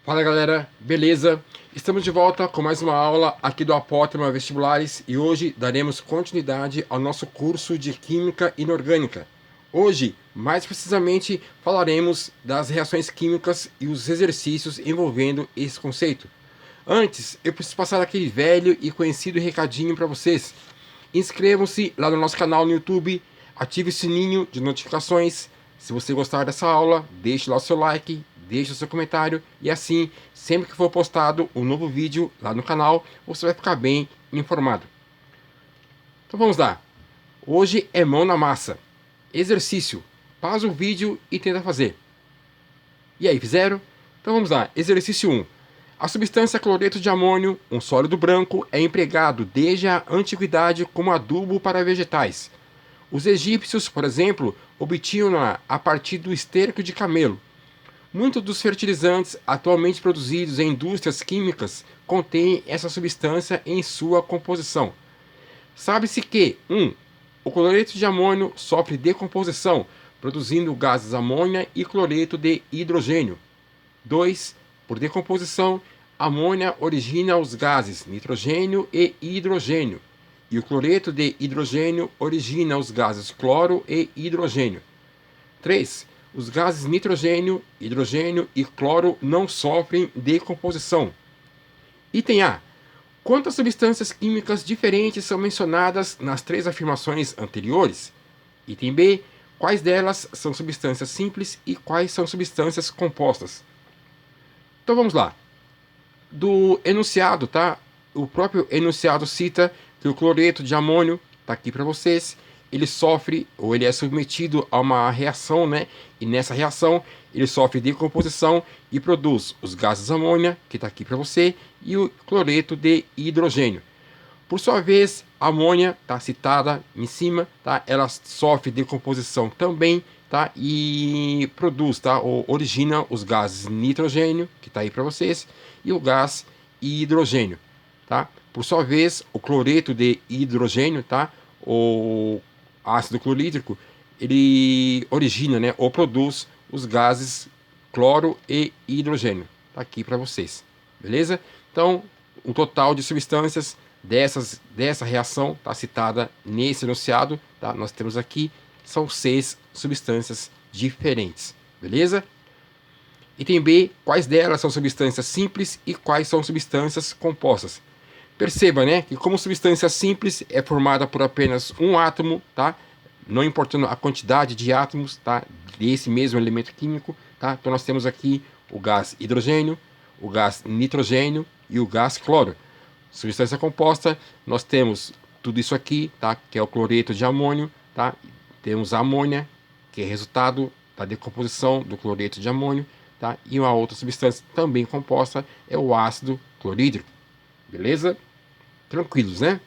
Fala galera, beleza? Estamos de volta com mais uma aula aqui do Apótema Vestibulares e hoje daremos continuidade ao nosso curso de Química Inorgânica. Hoje, mais precisamente, falaremos das reações químicas e os exercícios envolvendo esse conceito. Antes, eu preciso passar aquele velho e conhecido recadinho para vocês. Inscrevam-se lá no nosso canal no YouTube, ative o sininho de notificações. Se você gostar dessa aula, deixe lá o seu like, deixe o seu comentário e assim, sempre que for postado um novo vídeo lá no canal, você vai ficar bem informado. Então vamos lá. Hoje é mão na massa. Exercício. Pausa o vídeo e tenta fazer. E aí, fizeram? Então vamos lá. Exercício 1. A substância cloreto de amônio, um sólido branco, é empregado desde a antiguidade como adubo para vegetais. Os egípcios, por exemplo, obtinham-na a partir do esterco de camelo. Muitos dos fertilizantes atualmente produzidos em indústrias químicas contêm essa substância em sua composição. Sabe-se que 1. O cloreto de amônio sofre decomposição, produzindo gases amônia e cloreto de hidrogênio. 2. Por decomposição, amônia origina os gases nitrogênio e hidrogênio, e o cloreto de hidrogênio origina os gases cloro e hidrogênio. 3. Os gases nitrogênio, hidrogênio e cloro não sofrem decomposição. Item A. Quantas substâncias químicas diferentes são mencionadas nas três afirmações anteriores? Item B. Quais delas são substâncias simples e quais são substâncias compostas? Então vamos lá. Do enunciado, tá? O próprio enunciado cita que o cloreto de amônio, tá aqui para vocês, ele sofre, ou ele é submetido a uma reação, né? E nessa reação, ele sofre decomposição e produz os gases amônia, que está aqui para você, e o cloreto de hidrogênio. Por sua vez, a amônia está citada em cima, tá? Ela sofre decomposição também, tá? E produz, tá? Ou origina os gases nitrogênio, que está aí para vocês, e o gás hidrogênio, tá? Por sua vez, o cloreto de hidrogênio, tá? O ácido clorídrico, ele origina, né? Ou produz os gases cloro e hidrogênio. Tá aqui para vocês, beleza? Então, um total de substâncias dessa reação está citada nesse enunciado, tá? Nós temos aqui, são 6 substâncias diferentes, beleza? Item B, quais delas são substâncias simples e quais são substâncias compostas? Perceba, né, que como substância simples é formada por apenas um átomo, tá? Não importando a quantidade de átomos, tá? Desse mesmo elemento químico, tá? Então nós temos aqui o gás hidrogênio, o gás nitrogênio e o gás cloro. Substância composta, nós temos tudo isso aqui, tá? Que é o cloreto de amônio, tá? Temos a amônia, que é resultado da decomposição do cloreto de amônio, tá? E uma outra substância também composta é o ácido clorídrico. Beleza? Tranquilos, né?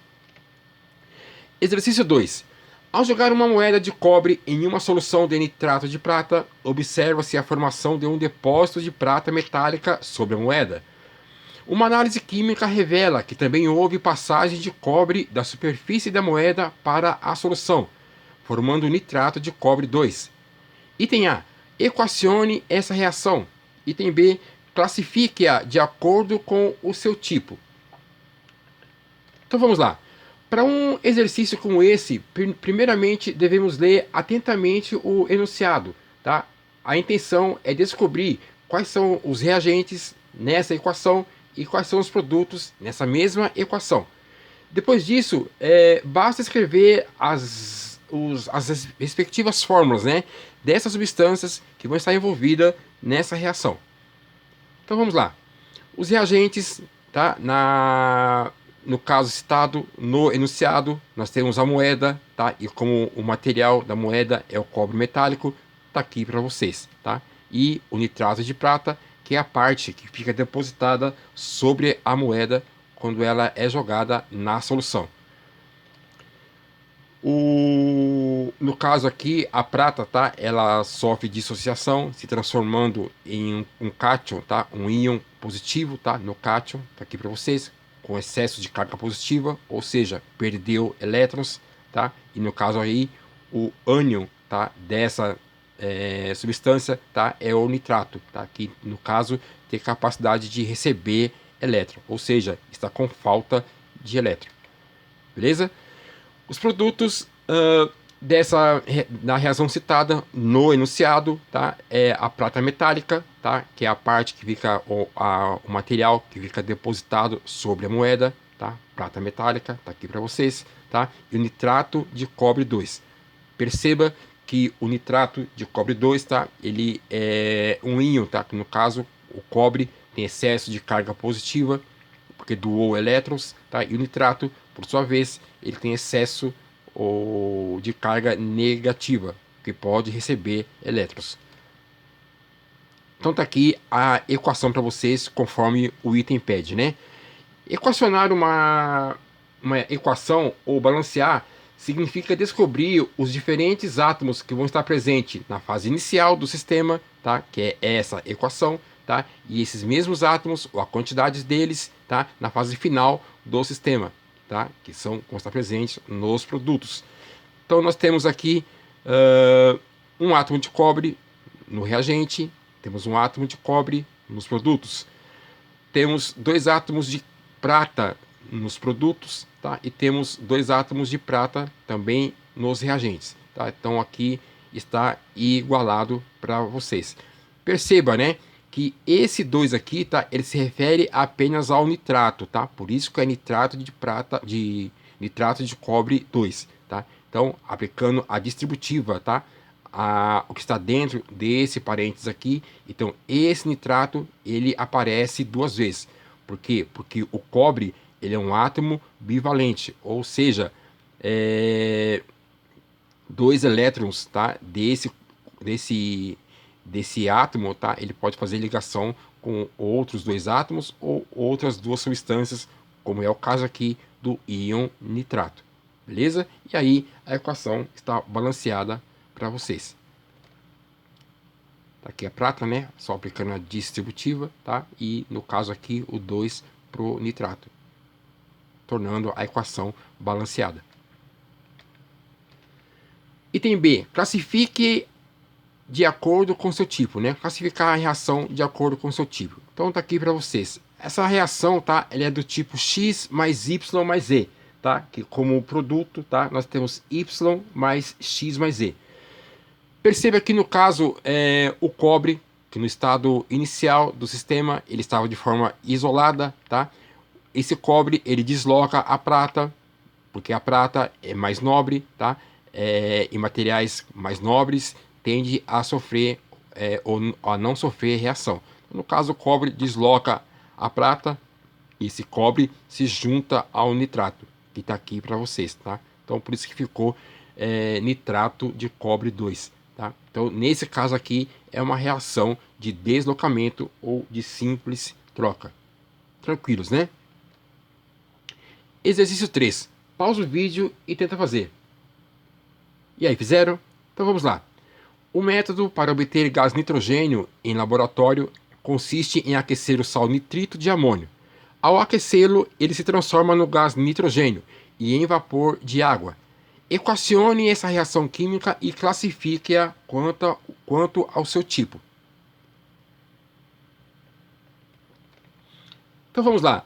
Exercício 2. Ao jogar uma moeda de cobre em uma solução de nitrato de prata, observa-se a formação de um depósito de prata metálica sobre a moeda. Uma análise química revela que também houve passagem de cobre da superfície da moeda para a solução, formando nitrato de cobre 2. Item A. Equacione essa reação. Item B. Classifique-a de acordo com o seu tipo. Então vamos lá. Para um exercício como esse, primeiramente devemos ler atentamente o enunciado, tá? A intenção é descobrir quais são os reagentes nessa equação e quais são os produtos nessa mesma equação. Depois disso, basta escrever as respectivas fórmulas, né, dessas substâncias que vão estar envolvidas nessa reação. Então vamos lá. Os reagentes, tá? No caso citado no enunciado, nós temos a moeda, tá? E como o material da moeda é o cobre metálico, tá aqui para vocês, tá? E o nitrato de prata, que é a parte que fica depositada sobre a moeda quando ela é jogada na solução. No caso aqui, a prata, tá? Ela sofre dissociação, se transformando em um cátion, tá? Um íon positivo, tá? No cátion, tá aqui para vocês, com excesso de carga positiva, ou seja, perdeu elétrons, tá? E no caso aí, o ânion, tá? Dessa substância, tá, é o nitrato, tá, que no caso tem capacidade de receber elétron, ou seja, está com falta de elétron, beleza? Os produtos na reação citada no enunciado, tá, é a prata metálica, tá, que é a parte que fica o material que fica depositado sobre a moeda, tá, prata metálica, tá aqui para vocês, tá, e o nitrato de cobre 2. Perceba que o nitrato de cobre 2, tá, ele é um íon, tá, que no caso o cobre tem excesso de carga positiva porque doou elétrons, tá, e o nitrato, por sua vez, ele tem excesso de carga negativa, que pode receber elétrons. Então tá aqui a equação para vocês, conforme o item pede, né? Equacionar uma equação ou balancear significa descobrir os diferentes átomos que vão estar presentes na fase inicial do sistema, tá? Que é essa equação, tá? E esses mesmos átomos, ou a quantidade deles, tá? Na fase final do sistema, tá? Que vão estar presentes nos produtos. Então nós temos aqui um átomo de cobre no reagente, temos um átomo de cobre nos produtos, temos 2 átomos de prata nos produtos, tá? E temos 2 átomos de prata também nos reagentes, tá? Então aqui está igualado para vocês. Perceba, né, que esse 2 aqui, tá? Ele se refere apenas ao nitrato, tá? Por isso que é nitrato de prata, de nitrato de cobre 2, tá? Então, aplicando a distributiva, tá? O que está dentro desse parênteses aqui. Então, esse nitrato, ele aparece 2 vezes. Por quê? Porque o cobre, ele é um átomo bivalente, ou seja, 2 elétrons, tá, desse átomo, tá, ele pode fazer ligação com outros 2 átomos ou outras 2 substâncias, como é o caso aqui do íon nitrato, beleza? E aí a equação está balanceada para vocês. Tá aqui a prata, né? Só aplicando a distributiva, tá? E no caso aqui o 2 pro nitrato, tornando a equação balanceada. Item B, classifique de acordo com seu tipo, né? Classificar a reação de acordo com seu tipo. Então tá aqui para vocês. Essa reação, tá? Ela é do tipo X mais Y mais Z, tá? Que como produto, tá? Nós temos Y mais X mais Z. Perceba que no caso o cobre, que no estado inicial do sistema ele estava de forma isolada, tá? Esse cobre ele desloca a prata, porque a prata é mais nobre, tá? E materiais mais nobres tende a sofrer ou a não sofrer reação. No caso, o cobre desloca a prata e esse cobre se junta ao nitrato, que está aqui para vocês, tá? Então, por isso que ficou nitrato de cobre 2, tá? Então, nesse caso aqui, é uma reação de deslocamento ou de simples troca. Tranquilos, né? Exercício 3. Pausa o vídeo e tenta fazer. E aí, fizeram? Então vamos lá. O método para obter gás nitrogênio em laboratório consiste em aquecer o sal nitrito de amônio. Ao aquecê-lo, ele se transforma no gás nitrogênio e em vapor de água. Equacione essa reação química e classifique-a quanto ao seu tipo. Então vamos lá.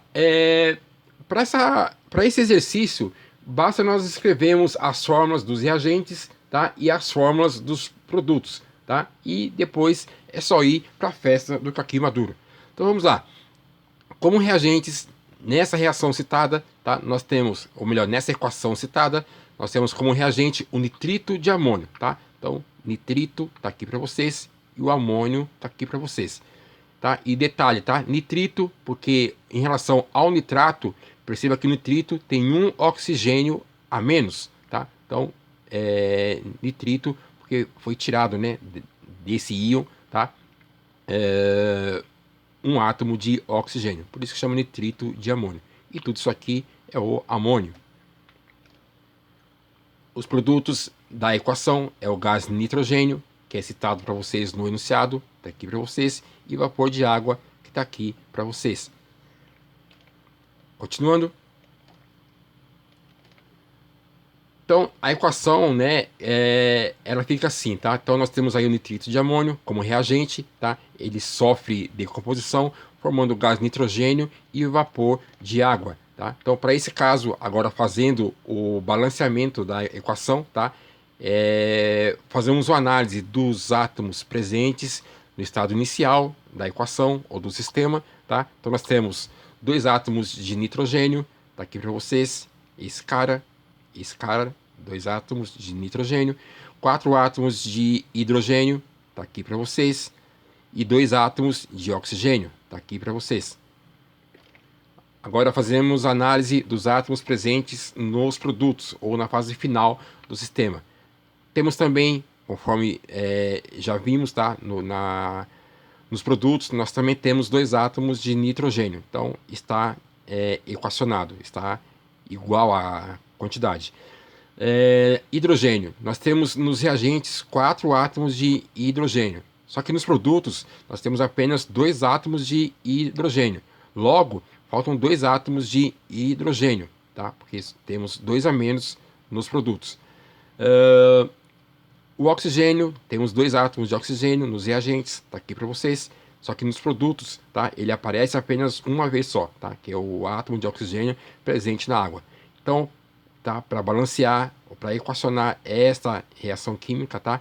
Para esse exercício, basta nós escrevermos as fórmulas dos reagentes, tá? E as fórmulas dos produtos, tá? E depois é só ir para a festa do caqui maduro. Então vamos lá. Como reagentes, nessa reação citada, tá? Nós temos, ou melhor, nessa equação citada, nós temos como reagente o nitrito de amônio, tá? Então, nitrito está aqui para vocês e o amônio está aqui para vocês. Tá? E detalhe, tá? Nitrito, porque em relação ao nitrato, perceba que o nitrito tem um oxigênio a menos, tá? Então, nitrito, porque foi tirado, né, desse íon, tá? Um átomo de oxigênio. Por isso que chama nitrito de amônio. E tudo isso aqui é o amônio. Os produtos da equação é o gás nitrogênio, que é citado para vocês no enunciado, está aqui para vocês, e vapor de água, que está aqui para vocês. Continuando. Então, a equação, né, ela fica assim, tá? Então, nós temos aí o nitrito de amônio como reagente, tá? Ele sofre decomposição, formando gás nitrogênio e o vapor de água, tá? Então, para esse caso, agora fazendo o balanceamento da equação, tá? Fazemos uma análise dos átomos presentes no estado inicial da equação ou do sistema, tá? Então, nós temos 2 átomos de nitrogênio, tá aqui para vocês, esse cara, 2 átomos de nitrogênio, 4 átomos de hidrogênio, tá aqui para vocês, e 2 átomos de oxigênio, tá aqui para vocês. Agora fazemos a análise dos átomos presentes nos produtos ou na fase final do sistema. Temos também, conforme já vimos, tá, nos produtos, nós também temos 2 átomos de nitrogênio. Então está equacionado, está igual à quantidade. Hidrogênio. Nós temos nos reagentes 4 átomos de hidrogênio. Só que nos produtos nós temos apenas 2 átomos de hidrogênio. Logo, faltam 2 átomos de hidrogênio, tá? Porque temos 2 a menos nos produtos. O oxigênio, temos 2 átomos de oxigênio nos reagentes, tá aqui para vocês. Só que nos produtos, tá? Ele aparece apenas uma vez só, tá? Que é o átomo de oxigênio presente na água. Então, tá? Para balancear, ou para equacionar esta reação química, tá?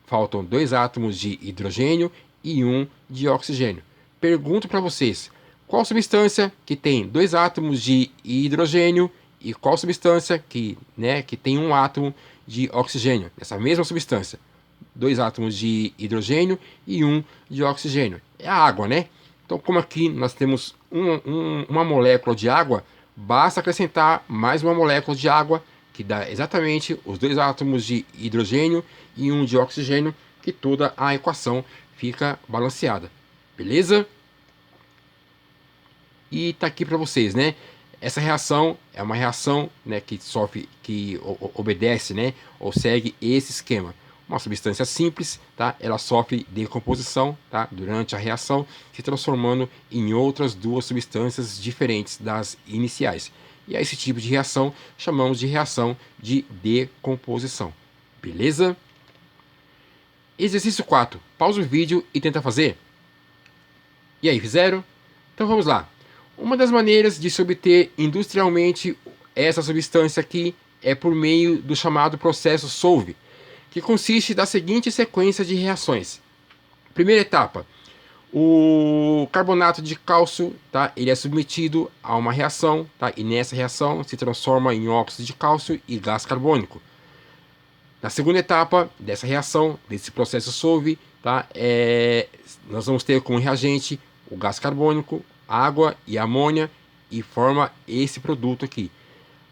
Faltam 2 átomos de hidrogênio e 1 de oxigênio. Pergunto para vocês, qual substância que tem 2 átomos de hidrogênio e qual substância que tem 1 átomo de oxigênio? Essa mesma substância, 2 átomos de hidrogênio e 1 de oxigênio. É a água, né? Então, como aqui nós temos uma molécula de água, basta acrescentar mais uma molécula de água, que dá exatamente os 2 átomos de hidrogênio e 1 de oxigênio, que toda a equação fica balanceada. Beleza? E tá aqui para vocês, né? Essa reação é uma reação, né, que obedece, né, ou segue esse esquema. Uma substância simples, tá? Ela sofre decomposição, tá? Durante a reação, se transformando em outras 2 substâncias diferentes das iniciais. E a esse tipo de reação chamamos de reação de decomposição. Beleza? Exercício 4. Pausa o vídeo e tenta fazer. E aí, fizeram? Então vamos lá. Uma das maneiras de se obter industrialmente essa substância aqui é por meio do chamado processo Solve, que consiste da seguinte sequência de reações. Primeira etapa, o carbonato de cálcio, tá? Ele é submetido a uma reação, tá? E nessa reação se transforma em óxido de cálcio e gás carbônico. Na segunda etapa dessa reação, desse processo Solve, tá? Nós vamos ter como reagente o gás carbônico, água e amônia, e forma esse produto aqui.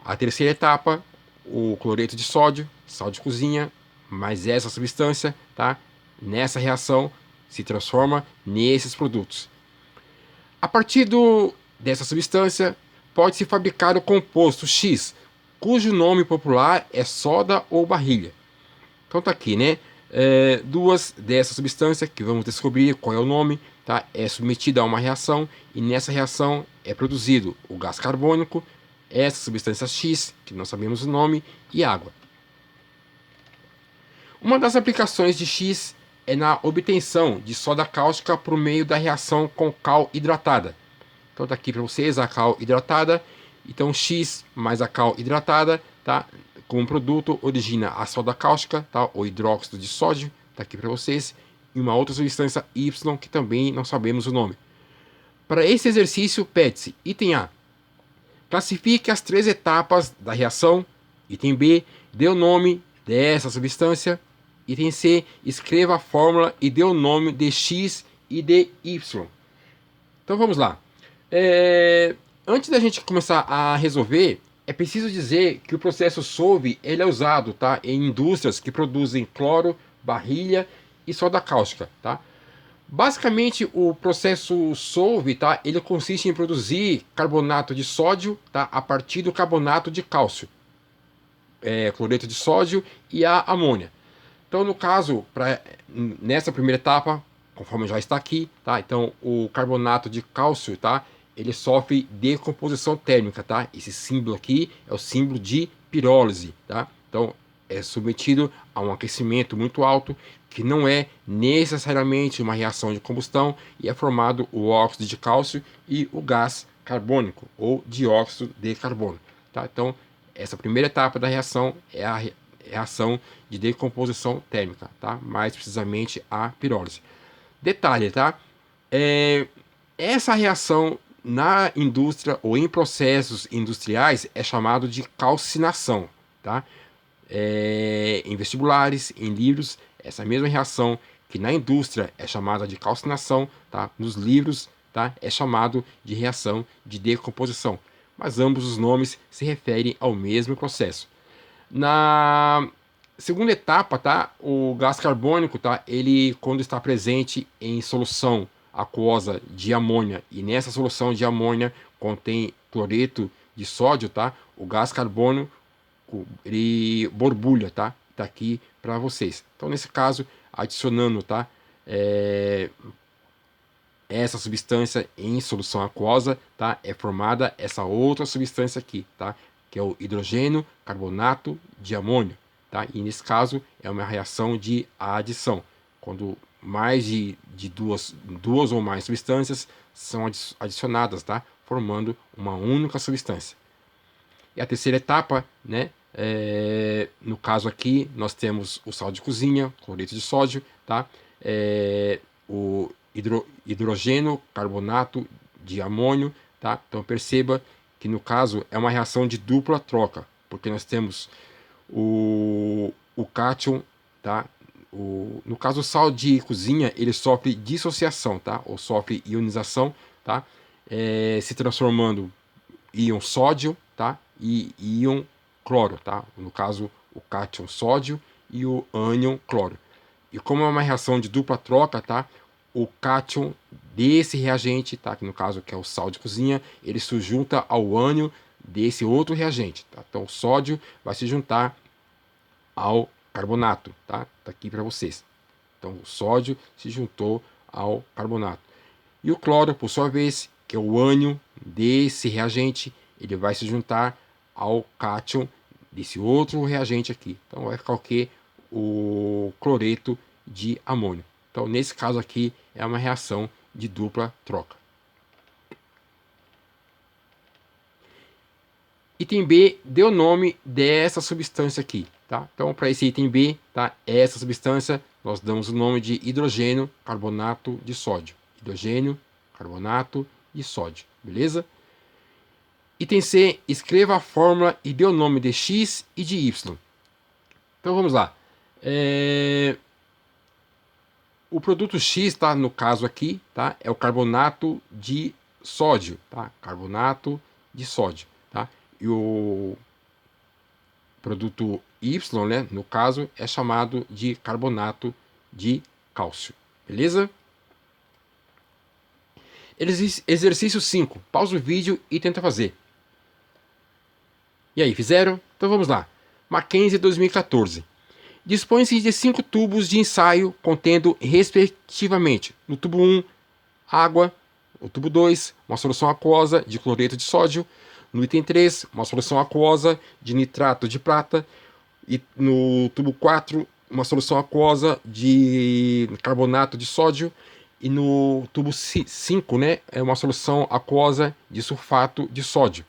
A terceira etapa, o cloreto de sódio, sal de cozinha, mais essa substância, tá? Nessa reação se transforma nesses produtos. A partir dessa substância, pode-se fabricar o composto X, cujo nome popular é soda ou barrilha. Então tá aqui, né? 2 dessas substâncias que vamos descobrir qual é o nome, tá? É submetida a uma reação e nessa reação é produzido o gás carbônico, essa substância X, que não sabemos o nome, e água. Uma das aplicações de X é na obtenção de soda cáustica por meio da reação com cal hidratada. Então tá aqui para vocês a cal hidratada. Então X mais a cal hidratada, tá? Como produto origina a soda cáustica, tá? O hidróxido de sódio, tá aqui para vocês, e uma outra substância Y que também não sabemos o nome. Para esse exercício, pede-se: item A, classifique as 3 etapas da reação. Item B, dê o nome dessa substância. Item C, escreva a fórmula e dê o nome de X e de Y. Então vamos lá. Antes da gente começar a resolver, é preciso dizer que o processo Solve ele é usado, tá, em indústrias que produzem cloro, barrilha e soda cáustica, tá? Basicamente, o processo Solve, tá, ele consiste em produzir carbonato de sódio, tá, a partir do carbonato de cálcio, cloreto de sódio e a amônia. Então, no caso, nessa primeira etapa, conforme já está aqui, tá? Então, o carbonato de cálcio, tá? Ele sofre decomposição térmica, tá? Esse símbolo aqui é o símbolo de pirólise, tá? Então, é submetido a um aquecimento muito alto, que não é necessariamente uma reação de combustão, e é formado o óxido de cálcio e o gás carbônico, ou dióxido de carbono. Tá? Então, essa primeira etapa da reação é a reação de decomposição térmica, tá? Mais precisamente a pirólise. Detalhe, tá? Essa reação na indústria ou em processos industriais é chamado de calcinação, tá? Em vestibulares, em livros, essa mesma reação que na indústria é chamada de calcinação, tá? Nos livros, tá? É chamado de reação de decomposição. Mas ambos os nomes se referem ao mesmo processo. Na segunda etapa, tá? O gás carbônico, tá? Ele, quando está presente em solução aquosa de amônia, e nessa solução de amônia contém cloreto de sódio, tá? O gás carbônico, ele borbulha, tá? Tá aqui para vocês. Então, nesse caso, adicionando, tá? Essa substância em solução aquosa, tá? É formada essa outra substância aqui, tá? Que é o hidrogênio carbonato de amônio, tá? E nesse caso é uma reação de adição, quando mais de duas ou mais substâncias são adicionadas, tá? Formando uma única substância. E a terceira etapa, né? No caso aqui, nós temos o sal de cozinha, cloreto de sódio, tá? O hidrogênio carbonato de amônio, tá? Então perceba que no caso é uma reação de dupla troca, porque nós temos o cátion, tá? No caso o sal de cozinha, ele sofre dissociação, tá? Ou sofre ionização, tá? Se transformando em íon sódio, tá? E íon cloro, tá? No caso o cátion sódio e o ânion cloro. E como é uma reação de dupla troca, tá? O cátion desse reagente, tá? Que no caso que é o sal de cozinha, ele se junta ao ânion desse outro reagente, tá? Então o sódio vai se juntar ao carbonato, tá? Tá aqui para vocês. Então o sódio se juntou ao carbonato. E o cloro, por sua vez, que é o ânion desse reagente, ele vai se juntar ao cátion desse outro reagente aqui. Então vai ficar o quê? O cloreto de amônio. Então, nesse caso aqui, é uma reação de dupla troca. Item B deu o nome dessa substância aqui, tá? Então, para esse item B, tá? Essa substância, nós damos o nome de hidrogênio carbonato de sódio. Hidrogênio carbonato de sódio, beleza? Item C, escreva a fórmula e dê o nome de X e de Y. Então, vamos lá. O produto X, tá? No caso aqui, tá? É o carbonato de sódio, tá? Carbonato de sódio, tá? E o produto Y, né? No caso, é chamado de carbonato de cálcio, beleza? Exercício 5. Pausa o vídeo e tenta fazer. E aí, fizeram? Então vamos lá. Mackenzie 2014. Dispõe-se de 5 tubos de ensaio contendo, respectivamente, no tubo 1, água, no tubo 2, uma solução aquosa de cloreto de sódio, no item 3, uma solução aquosa de nitrato de prata, e no tubo 4, uma solução aquosa de carbonato de sódio, e no tubo 5, né, é uma solução aquosa de sulfato de sódio.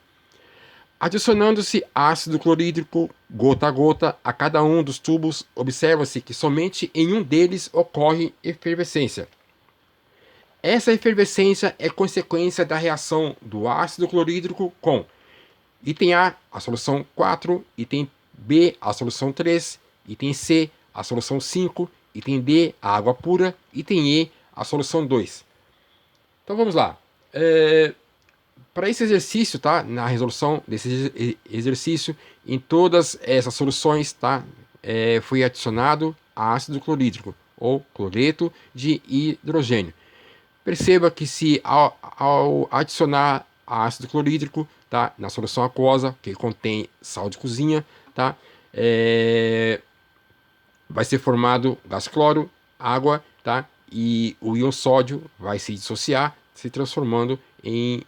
Adicionando-se ácido clorídrico gota a gota a cada um dos tubos, observa-se que somente em um deles ocorre efervescência. Essa efervescência é consequência da reação do ácido clorídrico com item A, a solução 4, item B, a solução 3, item C, a solução 5, item D, a água pura, item E, a solução 2. Então vamos lá. Para esse exercício, tá? Na resolução desse exercício, em todas essas soluções, tá? Foi adicionado ácido clorídrico ou cloreto de hidrogênio. Perceba que se ao adicionar ácido clorídrico, tá? Na solução aquosa, que contém sal de cozinha, tá? Vai ser formado gás cloro, água, tá? E o íon sódio vai se dissociar, se transformando em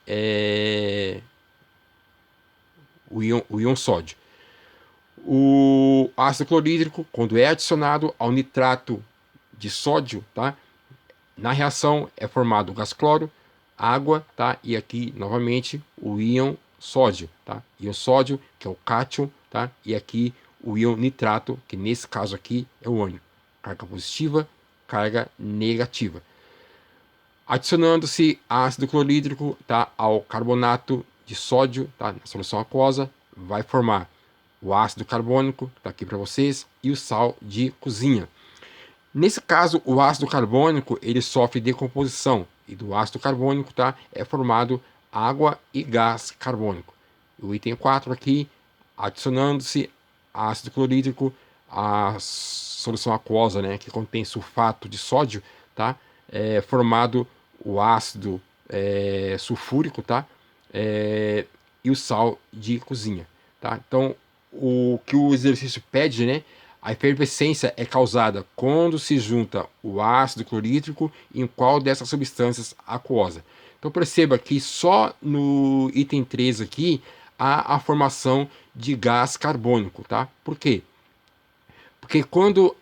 o íon sódio. O ácido clorídrico, quando é adicionado ao nitrato de sódio, tá? Na reação é formado o gás cloro, água, tá? E aqui novamente o íon sódio, tá? Íon sódio, que é o cátion, tá? E aqui o íon nitrato, que nesse caso aqui é o ânion. Carga positiva, carga negativa. Adicionando-se ácido clorídrico, tá? Ao carbonato de sódio, tá? Na solução aquosa, vai formar o ácido carbônico, tá aqui para vocês, e o sal de cozinha. Nesse caso, o ácido carbônico ele sofre decomposição e do ácido carbônico, tá, é formado água e gás carbônico. O item 4 aqui, adicionando-se ácido clorídrico, a solução aquosa, né, que contém sulfato de sódio, tá, é formado o ácido sulfúrico, tá, e o sal de cozinha, tá. Então, o que o exercício pede, né, a efervescência é causada quando se junta o ácido clorídrico em qual dessas substâncias aquosa. Então perceba que só no item 3 aqui há a formação de gás carbônico, tá? Por quê? Porque quando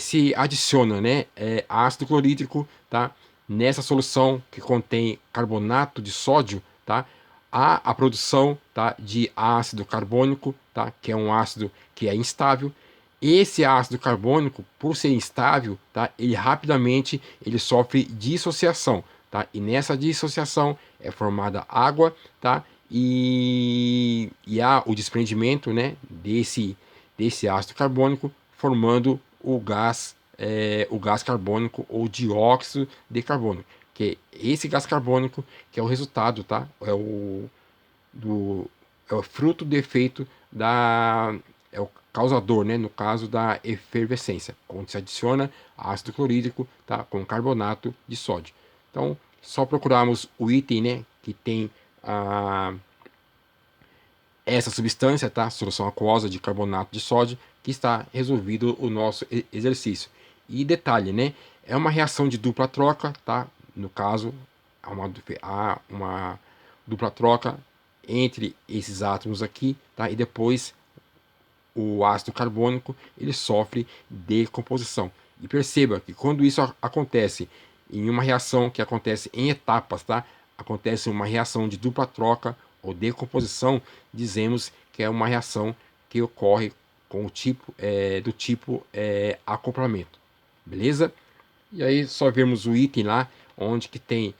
se adiciona, né, ácido clorídrico, tá, nessa solução que contém carbonato de sódio, tá, há a produção, tá, de ácido carbônico, tá, que é um ácido que é instável. Esse ácido carbônico, por ser instável, tá, ele rapidamente ele sofre dissociação, tá, e nessa dissociação é formada água, tá, e há o desprendimento, né, desse ácido carbônico, formando o gás carbônico ou dióxido de carbono, que é esse gás carbônico que é o resultado, tá? Do, é o fruto do efeito é o causador, né? No caso da efervescência, quando se adiciona ácido clorídrico, tá? Com carbonato de sódio. Então, só procurarmos o item, né? Que tem essa substância, tá? Solução aquosa de carbonato de sódio, que está resolvido o nosso exercício. E detalhe, né? É uma reação de dupla troca, tá? No caso, há uma dupla troca entre esses átomos aqui, tá? E depois o ácido carbônico ele sofre decomposição. E perceba que quando isso acontece em uma reação que acontece em etapas, tá? Acontece uma reação de dupla troca ou decomposição, dizemos que é uma reação que ocorre com o tipo do tipo acoplamento, beleza? E aí só vemos o item lá onde que tem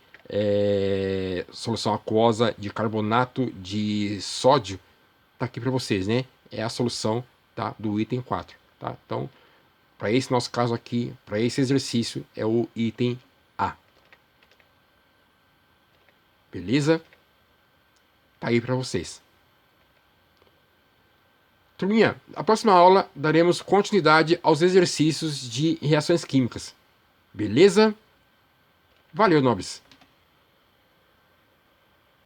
solução aquosa de carbonato de sódio, tá aqui para vocês, né? É a solução, tá, do item 4, tá? Então, para esse nosso caso aqui, para esse exercício, é o item A. Beleza? Tá aí para vocês. Turminha, na próxima aula daremos continuidade aos exercícios de reações químicas. Beleza? Valeu, nobres!